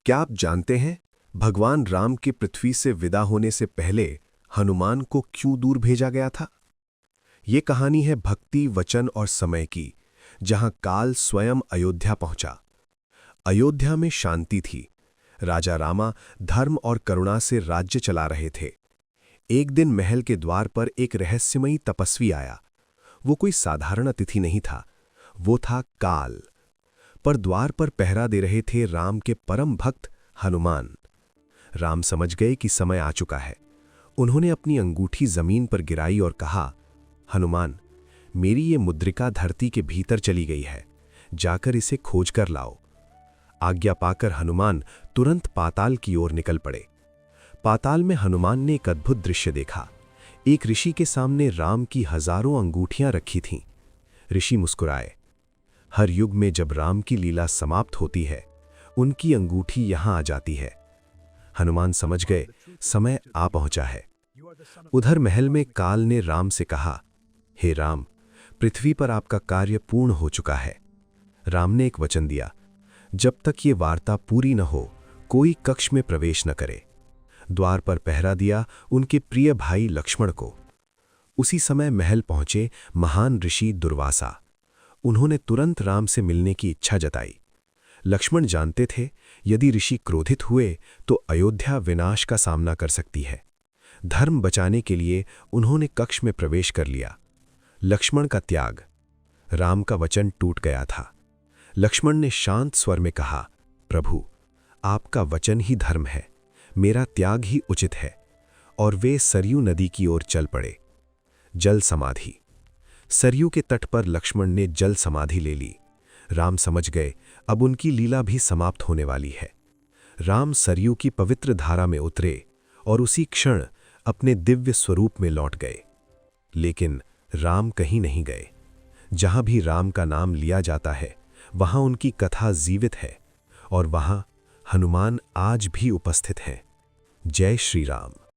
क्या आप जानते हैं भगवान राम के पृथ्वी से विदा होने से पहले हनुमान को क्यों दूर भेजा गया था? ये कहानी है भक्ति, वचन और समय की, जहां काल स्वयं अयोध्या पहुंचा। अयोध्या में शांति थी। राजा रामा धर्म और करुणा से राज्य चला रहे थे। एक दिन महल के द्वार पर एक रहस्यमयी तपस्वी आया। वो कोई साधारण अतिथि नहीं था, वो था काल। पर द्वार पर पहरा दे रहे थे राम के परम भक्त हनुमान। राम समझ गए कि समय आ चुका है। उन्होंने अपनी अंगूठी जमीन पर गिराई और कहा, हनुमान, मेरी ये मुद्रिका धरती के भीतर चली गई है, जाकर इसे खोज कर लाओ। आज्ञा पाकर हनुमान तुरंत पाताल की ओर निकल पड़े। पाताल में हनुमान ने एक अद्भुत दृश्य देखा। एक ऋषि के सामने राम की हजारों अंगूठियां रखी थीं। ऋषि मुस्कुराए। हर युग में जब राम की लीला समाप्त होती है, उनकी अंगूठी यहां आ जाती है। हनुमान समझ गए, समय आ पहुंचा है। उधर महल में काल ने राम से कहा, हे राम, पृथ्वी पर आपका कार्य पूर्ण हो चुका है। राम ने एक वचन दिया, जब तक ये वार्ता पूरी न हो, कोई कक्ष में प्रवेश न करे। द्वार पर पहरा दिया उनके प्रिय भाई लक्ष्मण को। उसी समय महल पहुंचे महान ऋषि दुर्वासा। उन्होंने तुरंत राम से मिलने की इच्छा जताई। लक्ष्मण जानते थे, यदि ऋषि क्रोधित हुए तो अयोध्या विनाश का सामना कर सकती है। धर्म बचाने के लिए उन्होंने कक्ष में प्रवेश कर लिया। लक्ष्मण का त्याग। राम का वचन टूट गया था। लक्ष्मण ने शांत स्वर में कहा, प्रभु, आपका वचन ही धर्म है, मेरा त्याग ही उचित है। और वे सरयू नदी की ओर चल पड़े। जल समाधि। सरयू के तट पर लक्ष्मण ने जल समाधि ले ली। राम समझ गए, अब उनकी लीला भी समाप्त होने वाली है। राम सरयू की पवित्र धारा में उतरे और उसी क्षण अपने दिव्य स्वरूप में लौट गए। लेकिन राम कहीं नहीं गए। जहां भी राम का नाम लिया जाता है, वहां उनकी कथा जीवित है, और वहां हनुमान आज भी उपस्थित हैं। जय श्री राम।